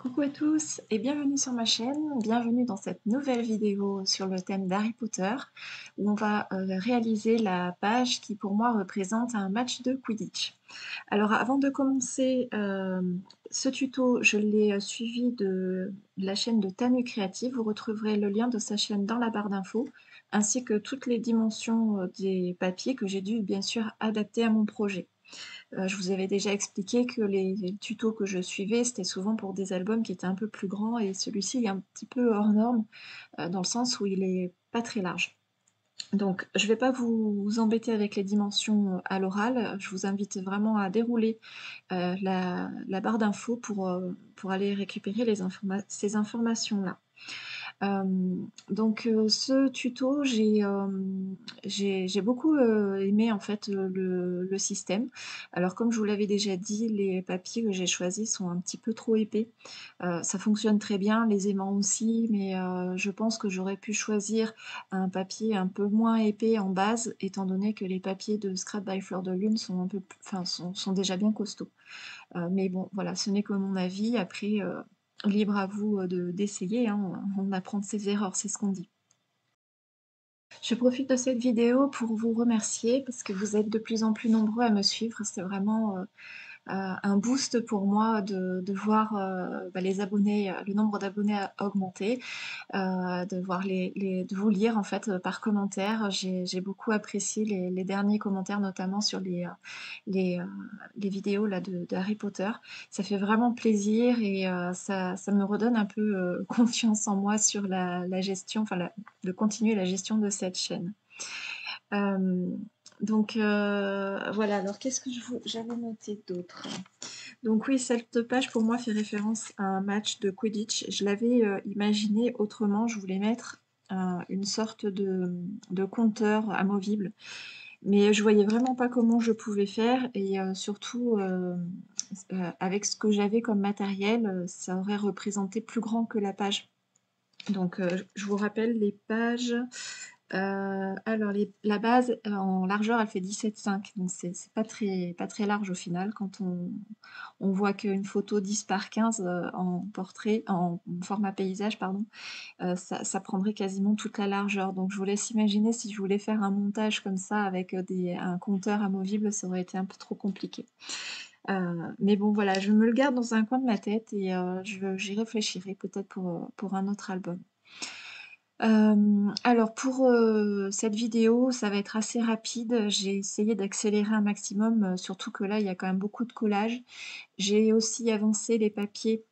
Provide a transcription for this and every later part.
Coucou à tous et bienvenue sur ma chaîne, bienvenue dans cette nouvelle vidéo sur le thème d'Harry Potter où on va réaliser la page qui pour moi représente un match de Quidditch. Alors avant de commencer ce tuto, je l'ai suivi de la chaîne de Tanu Créative, vous retrouverez le lien de sa chaîne dans la barre d'infos ainsi que toutes les dimensions des papiers que j'ai dû bien sûr adapter à mon projet. Je vous avais déjà expliqué que les tutos que je suivais, c'était souvent pour des albums qui étaient un peu plus grands et celui-ci il est un petit peu hors norme, dans le sens où il est pas très large. Donc je vais pas vous embêter avec les dimensions, à l'oral, je vous invite vraiment à dérouler, la barre d'infos pour aller récupérer ces informations-là. Donc ce tuto, j'ai beaucoup, aimé en fait, le système. Alors comme je vous l'avais déjà dit, les papiers que j'ai choisis sont un petit peu trop épais. Ça fonctionne très bien, les aimants aussi, mais je pense que j'aurais pu choisir un papier un peu moins épais en base, étant donné que les papiers de Scrap by Fleur de Lune sont un peu p enfin sont déjà bien costauds. Mais bon, voilà, ce n'est que mon avis. Après, libre à vous, d'essayer, hein, on apprend de ses erreurs, c'est ce qu'on dit. Je profite de cette vidéo pour vous remercier parce que vous êtes de plus en plus nombreux à me suivre. C'est vraiment, un boost pour moi de voir, les abonnés, le nombre d'abonnés augmenter, de voir de vous lire en fait, par commentaire. J'ai beaucoup apprécié les derniers commentaires, notamment sur les, heu, les vidéos là de Harry Potter. Ça fait vraiment plaisir et ça me redonne un peu, confiance en moi sur la gestion, enfin de continuer la gestion de cette chaîne. Hem, donc voilà, alors qu'est-ce que j'avais noté d'autre? Donc oui, cette page pour moi fait référence à un match de Quidditch. Je l'avais, imaginé autrement, je voulais mettre, une sorte de compteur amovible, mais je voyais vraiment pas comment je pouvais faire et surtout, avec ce que j'avais comme matériel, ça aurait représenté plus grand que la page. Donc je vous rappelle les pages. Alors la base, en largeur, elle fait 17,5, donc c'est pas très large au final quand on voit qu'une photo 10 par 15, en portrait en format paysage pardon, ça prendrait quasiment toute la largeur. Donc je vous laisse imaginer si je voulais faire un montage comme ça avec, un compteur amovible, ça aurait été un peu trop compliqué. Mais bon voilà, je me le garde dans un coin de ma tête et j'y réfléchirai peut-être pour un autre album. Alors pour, cette vidéo, ça va être assez rapide. J'ai essayé d'accélérer un maximum, surtout que là, il y a quand même beaucoup de collages. J'ai aussi avancé les papiers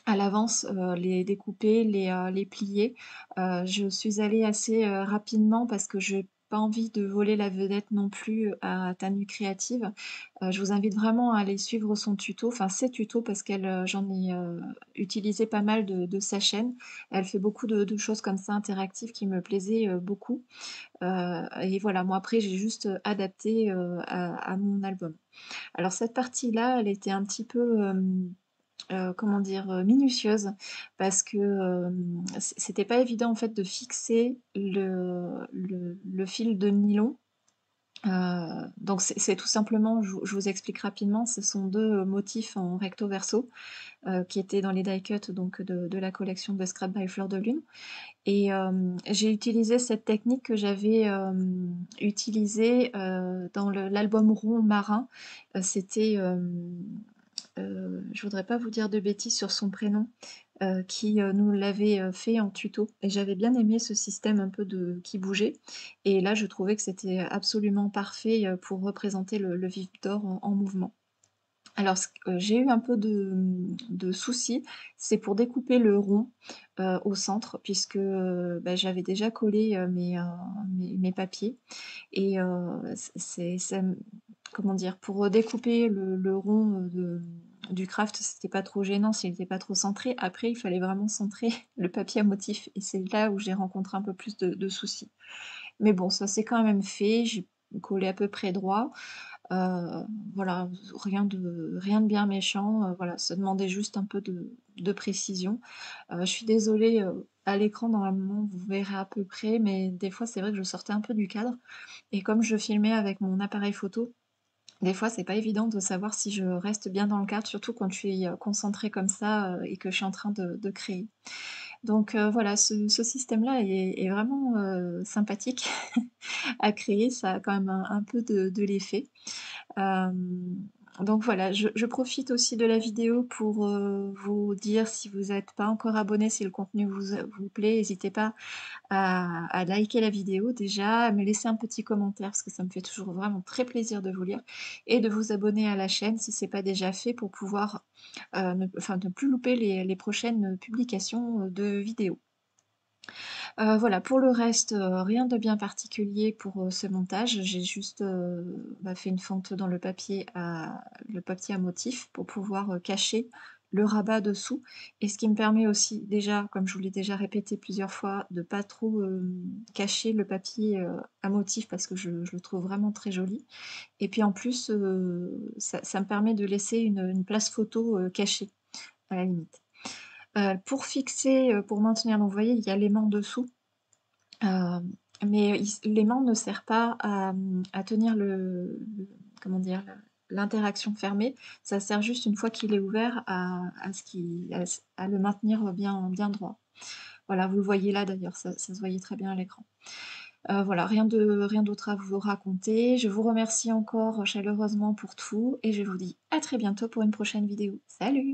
à l'avance, les découper, les plier. Je suis allée assez, rapidement parce que j'ai pas envie de voler la vedette non plus à Tanu Créative. Je vous invite vraiment à aller suivre son tuto, enfin ses tutos parce qu'elle, j'en ai, utilisé pas mal de sa chaîne. Elle fait beaucoup de choses comme ça interactives qui me plaisaient, beaucoup. Et voilà, moi après j'ai juste, adapté, à mon album. Alors cette partie-là, elle était un petit peu, comment dire? Minutieuse parce que, c'était pas évident en fait de fixer le fil de nylon. Donc c'est tout simplement, je vous explique rapidement, ce sont 2 motifs en recto verso, qui étaient dans les die cut donc de la collection de Scrap by Fleur de Lune et j'ai utilisé cette technique que j'avais, utilisée, dans l'album rond marin. C'était, je voudrais pas vous dire de bêtises sur son prénom, qui, nous l'avait, fait en tuto et j'avais bien aimé ce système un peu qui bougeait et là je trouvais que c'était absolument parfait, pour représenter le Vif d'Or en mouvement. Alors j'ai eu un peu de soucis, c'est pour découper le rond, au centre puisque, j'avais déjà collé, mes papiers et comment dire? Pour, découper le rond, du craft, c'était pas trop gênant s'il était pas trop centré. Après, il fallait vraiment centrer le papier à motif et c'est là où j'ai rencontré un peu plus de soucis. Mais bon, ça s'est quand même fait, j'ai collé à peu près droit. Heu, voilà, rien de bien méchant, voilà, ça demandait juste un peu de précision. Je suis désolée, à l'écran normalement vous verrez à peu près, mais des fois c'est vrai que je sortais un peu du cadre et comme je filmais avec mon appareil photo, Des fois, c'est pas évident de savoir si je reste bien dans le cadre, surtout quand je suis, concentrée comme ça, et que je suis en train de créer. Donc voilà, ce système-là est vraiment, sympathique à créer, ça a quand même un peu de l'effet. Hem, donc voilà, je profite aussi de la vidéo pour, vous dire si vous n'êtes pas encore abonné, si le contenu vous plaît, n'hésitez pas à liker la vidéo déjà, à me laisser un petit commentaire parce que ça me fait toujours vraiment très plaisir de vous lire et de vous abonner à la chaîne si c'est pas déjà fait pour pouvoir, ne plus louper les prochaines publications, de vidéos. Voilà, pour le reste, rien de bien particulier pour, ce montage. J'ai juste, fait une fente dans le papier à motif pour pouvoir, cacher le rabat dessous et ce qui me permet aussi déjà, comme je vous l'ai déjà répété plusieurs fois, de pas trop, cacher le papier, à motif parce que je le trouve vraiment très joli et puis en plus, ça me permet de laisser une place photo, cachée, à la limite. Pour fixer, pour maintenir donc vous voyez, il y a l'aimant dessous. Hem, mais l'aimant ne sert pas à tenir comment dire? L'interaction fermée. Ça sert juste une fois qu'il est ouvert à le maintenir, bien droit. Voilà, vous le voyez là d'ailleurs, ça se voyait très bien à l'écran. Voilà, rien d'autre à vous raconter. Je vous remercie encore chaleureusement pour tout et je vous dis à très bientôt pour une prochaine vidéo. Salut!